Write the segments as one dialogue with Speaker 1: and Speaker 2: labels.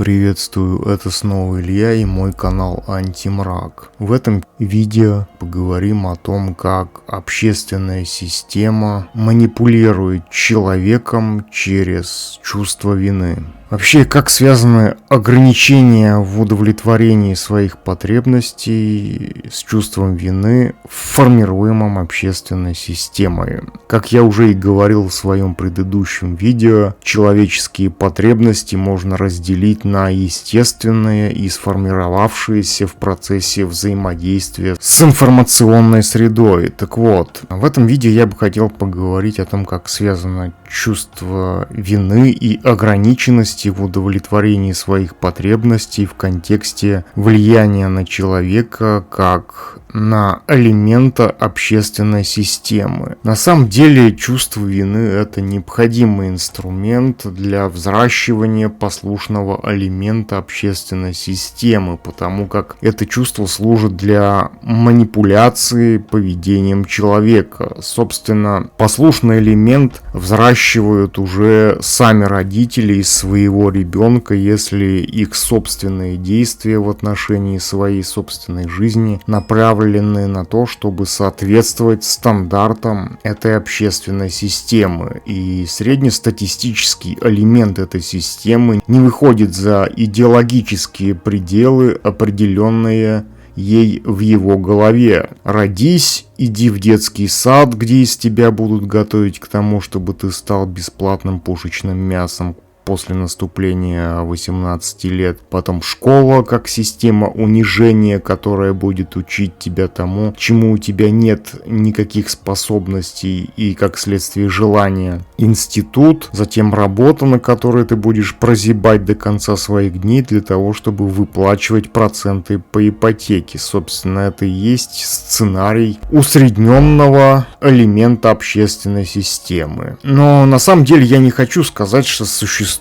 Speaker 1: приветствую, это снова Илья и мой канал Антимрак. В этом видео поговорим о том, как общественная система манипулирует человеком через чувство вины. Вообще, как связаны ограничения в удовлетворении своих потребностей с чувством вины, формируемым общественной системой. Как я уже и говорил в своем предыдущем видео, человеческие потребности можно разделить на естественные и сформировавшиеся в процессе взаимодействия с информационной средой. Так вот, в этом видео я бы хотел поговорить о том, как связано чувство вины и ограниченности в удовлетворении своих потребностей в контексте влияния на человека как на элемента общественной системы. На самом деле чувство вины — это необходимый инструмент для взращивания послушного элемента общественной системы, потому как это чувство служит для манипуляции поведением человека. Собственно, послушный элемент взращивают уже сами родители из своего ребенка, если их собственные действия в отношении своей собственной жизни направлены на то, чтобы соответствовать стандартам этой общественной системы. И среднестатистический элемент этой системы не выходит за идеологические пределы, определенные ей в его голове. Родись, иди в детский сад, где из тебя будут готовить к тому, чтобы ты стал бесплатным пушечным мясом после наступления 18 лет. Потом школа как система унижения, которая будет учить тебя тому, чему у тебя нет никаких способностей и как следствие желания. Институт, затем работа, на которой ты будешь прозябать до конца своих дней для того, чтобы выплачивать проценты по ипотеке. Собственно, это и есть сценарий усредненного элемента общественной системы. Но на самом деле я не хочу сказать, что существует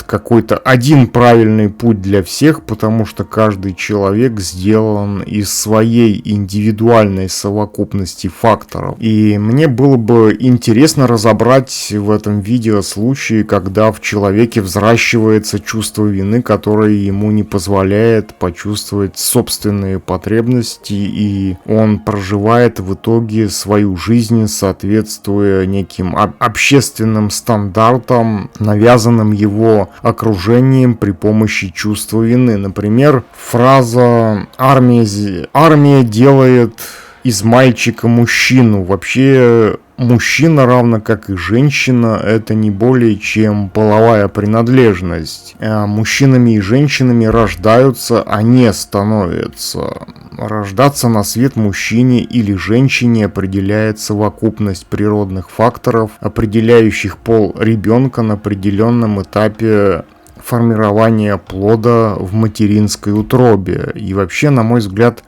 Speaker 1: какой-то один правильный путь для всех, потому что каждый человек сделан из своей индивидуальной совокупности факторов. И мне было бы интересно разобрать в этом видео случаи, когда в человеке взращивается чувство вины, которое ему не позволяет почувствовать собственные потребности, и он проживает в итоге свою жизнь, соответствуя неким общественным стандартам, навязанным его окружением при помощи чувства вины. Например, фраза «армия делает из мальчика мужчину». Вообще, мужчина, равно как и женщина, это не более чем половая принадлежность. Мужчинами и женщинами рождаются, а не становятся. Рождаться на свет мужчине или женщине определяет совокупность природных факторов, определяющих пол ребенка на определенном этапе формирования плода в материнской утробе. И вообще, на мой взгляд,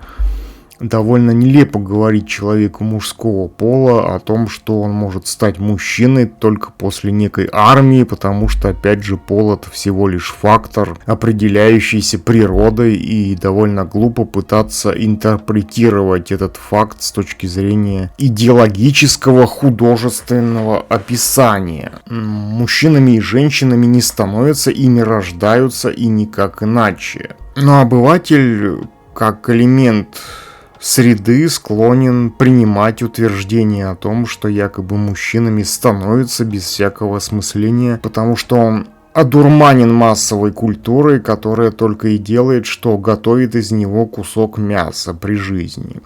Speaker 1: довольно нелепо говорить человеку мужского пола о том, что он может стать мужчиной только после некой армии, потому что, опять же, пол — это всего лишь фактор, определяющийся природой, и довольно глупо пытаться интерпретировать этот факт с точки зрения идеологического художественного описания. Мужчинами и женщинами не становятся, ими рождаются, и никак иначе. Но обыватель, как элемент среды, склонен принимать утверждение о том, что якобы мужчинами становятся без всякого осмысления, потому что он одурманен массовой культурой, которая только и делает, что готовит из него кусок мяса при жизни.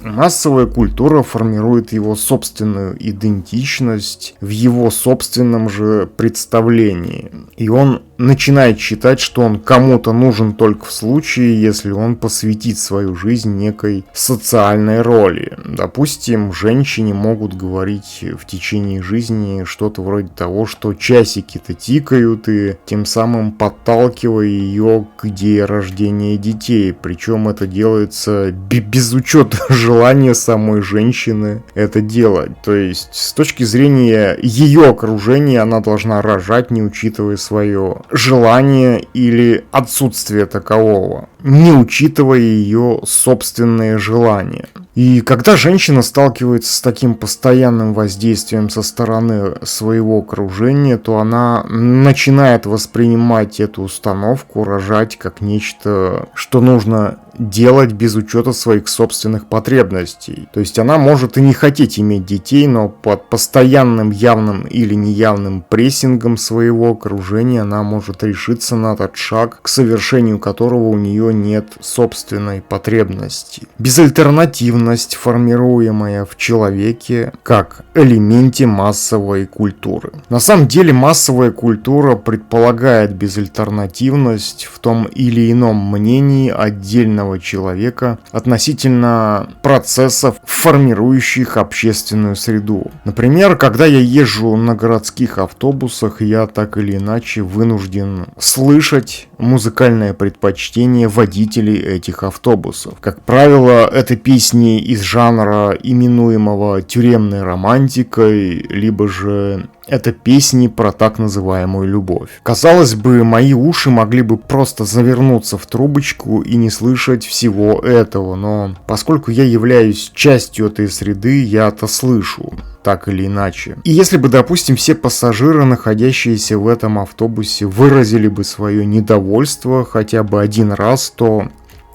Speaker 1: Массовая культура формирует его собственную идентичность в его собственном же представлении. И он начинает считать, что он кому-то нужен только в случае, если он посвятит свою жизнь некой социальной роли. Допустим, женщине могут говорить в течение жизни что-то вроде того, что часики-то тикают, и тем самым подталкивая ее к идее рождения детей. Причем это делается без учета желания самой женщины это делать. То есть, с точки зрения ее окружения, она должна рожать, не учитывая свое желание или отсутствие такового, не учитывая ее собственные желания. И когда женщина сталкивается с таким постоянным воздействием со стороны своего окружения, то она начинает воспринимать эту установку, рожать как нечто, что нужно делать без учета своих собственных потребностей. То есть она может и не хотеть иметь детей, но под постоянным явным или неявным прессингом своего окружения она может решиться на этот шаг, к совершению которого у нее нет собственной потребности. Безальтернативность, формируемая в человеке как элементе массовой культуры. На самом деле массовая культура предполагает безальтернативность в том или ином мнении отдельного человека относительно процессов, формирующих общественную среду. Например, когда я езжу на городских автобусах, я так или иначе вынужден слышать музыкальное предпочтение водителей этих автобусов. Как правило, это песни из жанра, именуемого тюремной романтикой, либо же это песни про так называемую любовь. Казалось бы, мои уши могли бы просто завернуться в трубочку и не слышать всего этого, но поскольку я являюсь частью этой среды, я это слышу. Так или иначе. И если бы, допустим, все пассажиры, находящиеся в этом автобусе, выразили бы свое недовольство хотя бы один раз, то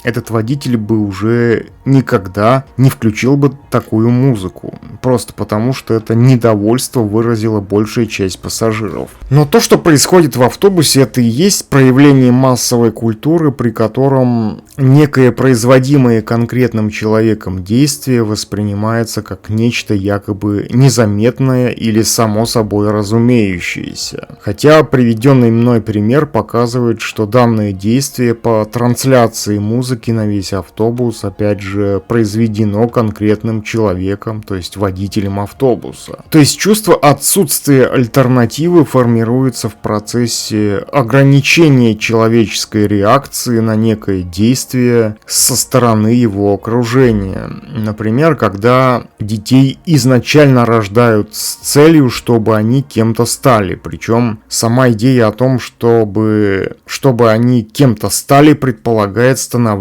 Speaker 1: этот водитель бы уже никогда не включил бы такую музыку. Просто потому, что это недовольство выразила большая часть пассажиров. Но то, что происходит в автобусе, это и есть проявление массовой культуры, при котором некое производимое конкретным человеком действие воспринимается как нечто якобы незаметное или само собой разумеющееся. Хотя приведенный мной пример показывает, что данное действие по трансляции музыки на весь автобус, опять же, произведено конкретным человеком, то есть водителем автобуса. То есть чувство отсутствия альтернативы формируется в процессе ограничения человеческой реакции на некое действие со стороны его окружения. Например, когда детей изначально рождают с целью, чтобы они кем-то стали. Причем сама идея о том, чтобы они кем-то стали, предполагает становление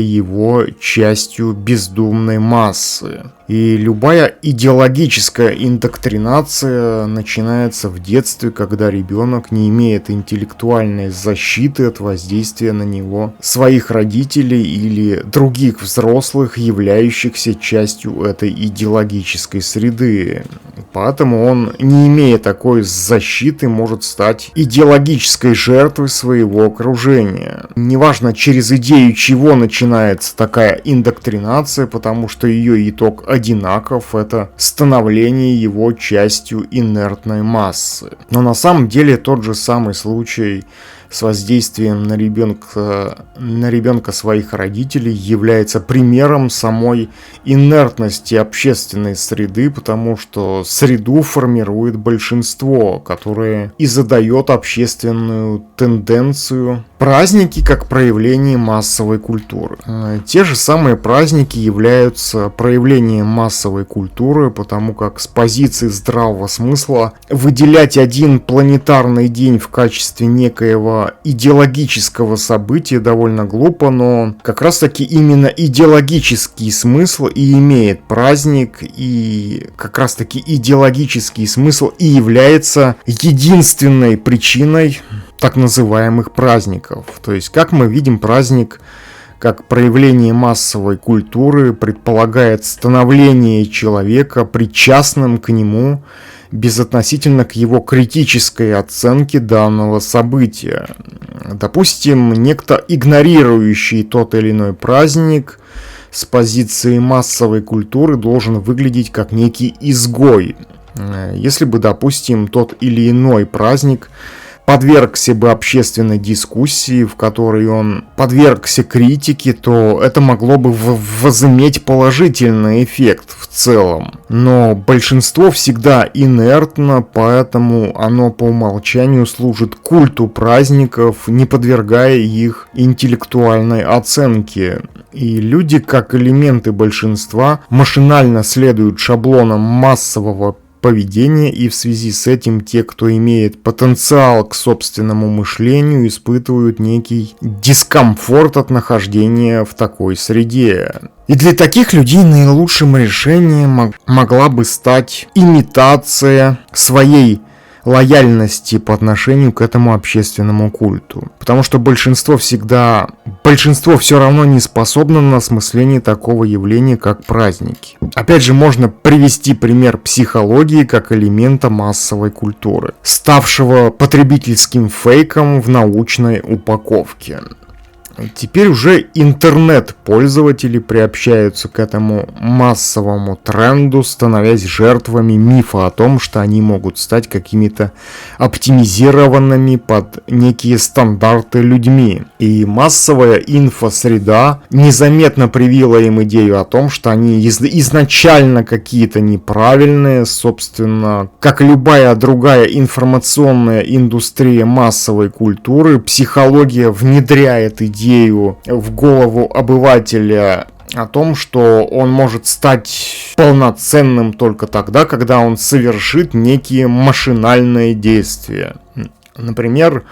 Speaker 1: его частью бездумной массы. И любая идеологическая индоктринация начинается в детстве, когда ребенок не имеет интеллектуальной защиты от воздействия на него своих родителей или других взрослых, являющихся частью этой идеологической среды. Поэтому он, не имея такой защиты, может стать идеологической жертвой своего окружения. Неважно, через идею чего начинается такая индоктринация, потому что ее итог одинаков, это становление его частью инертной массы. Но на самом деле тот же самый случай с воздействием на ребенка своих родителей является примером самой инертности общественной среды, потому что среду формирует большинство, которое и задает общественную тенденцию. Праздники как проявление массовой культуры. Те же самые праздники являются проявлением массовой культуры, потому как с позиции здравого смысла выделять один планетарный день в качестве некоего идеологического события довольно глупо, но как раз таки именно идеологический смысл и имеет праздник, и как раз таки идеологический смысл и является единственной причиной так называемых праздников. То есть, как мы видим, праздник как проявление массовой культуры предполагает становление человека причастным к нему безотносительно к его критической оценке данного события. Допустим, некто, игнорирующий тот или иной праздник, с позиции массовой культуры должен выглядеть как некий изгой. Если бы, допустим, тот или иной праздник подвергся бы общественной дискуссии, в которой он подвергся критике, то это могло бы возыметь положительный эффект в целом. Но большинство всегда инертно, поэтому оно по умолчанию служит культу праздников, не подвергая их интеллектуальной оценке. И люди, как элементы большинства, машинально следуют шаблонам массового поведения, и в связи с этим те, кто имеет потенциал к собственному мышлению, испытывают некий дискомфорт от нахождения в такой среде. И для таких людей наилучшим решением могла бы стать имитация своей лояльности по отношению к этому общественному культу. Потому что большинство все равно не способно на осмысление такого явления, как праздники. Опять же, можно привести пример психологии как элемента массовой культуры, ставшего потребительским фейком в научной упаковке. Теперь уже интернет-пользователи приобщаются к этому массовому тренду, становясь жертвами мифа о том, что они могут стать какими-то оптимизированными под некие стандарты людьми. И массовая инфосреда незаметно привила им идею о том, что они изначально какие-то неправильные, собственно, как и любая другая информационная индустрия массовой культуры, психология внедряет идею в голову обывателя о том, что он может стать полноценным только тогда, когда он совершит некие машинальные действия. Например,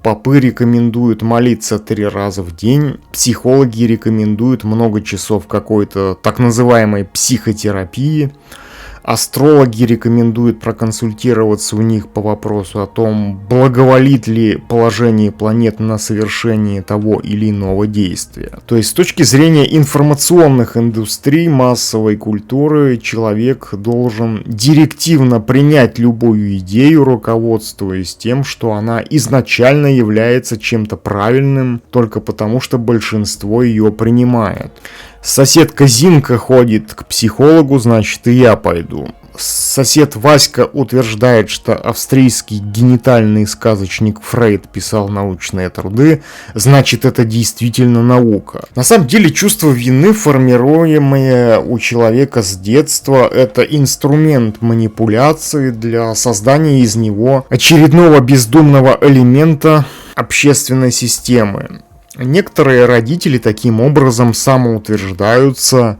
Speaker 1: попы рекомендуют молиться 3 раза в день, психологи рекомендуют много часов какой-то так называемой психотерапии, астрологи рекомендуют проконсультироваться у них по вопросу о том, благоволит ли положение планет на совершение того или иного действия. То есть с точки зрения информационных индустрий массовой культуры человек должен директивно принять любую идею, руководствуясь тем, что она изначально является чем-то правильным, только потому что большинство ее принимает. Соседка Зинка ходит к психологу, значит и я пойду. Сосед Васька утверждает, что австрийский генитальный сказочник Фрейд писал научные труды, значит это действительно наука. На самом деле чувство вины, формируемое у человека с детства, это инструмент манипуляции для создания из него очередного бездумного элемента общественной системы. Некоторые родители таким образом самоутверждаются,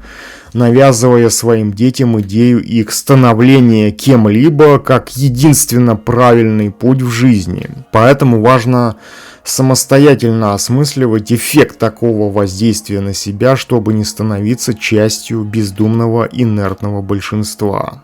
Speaker 1: навязывая своим детям идею их становления кем-либо как единственно правильный путь в жизни. Поэтому важно самостоятельно осмысливать эффект такого воздействия на себя, чтобы не становиться частью бездумного инертного большинства.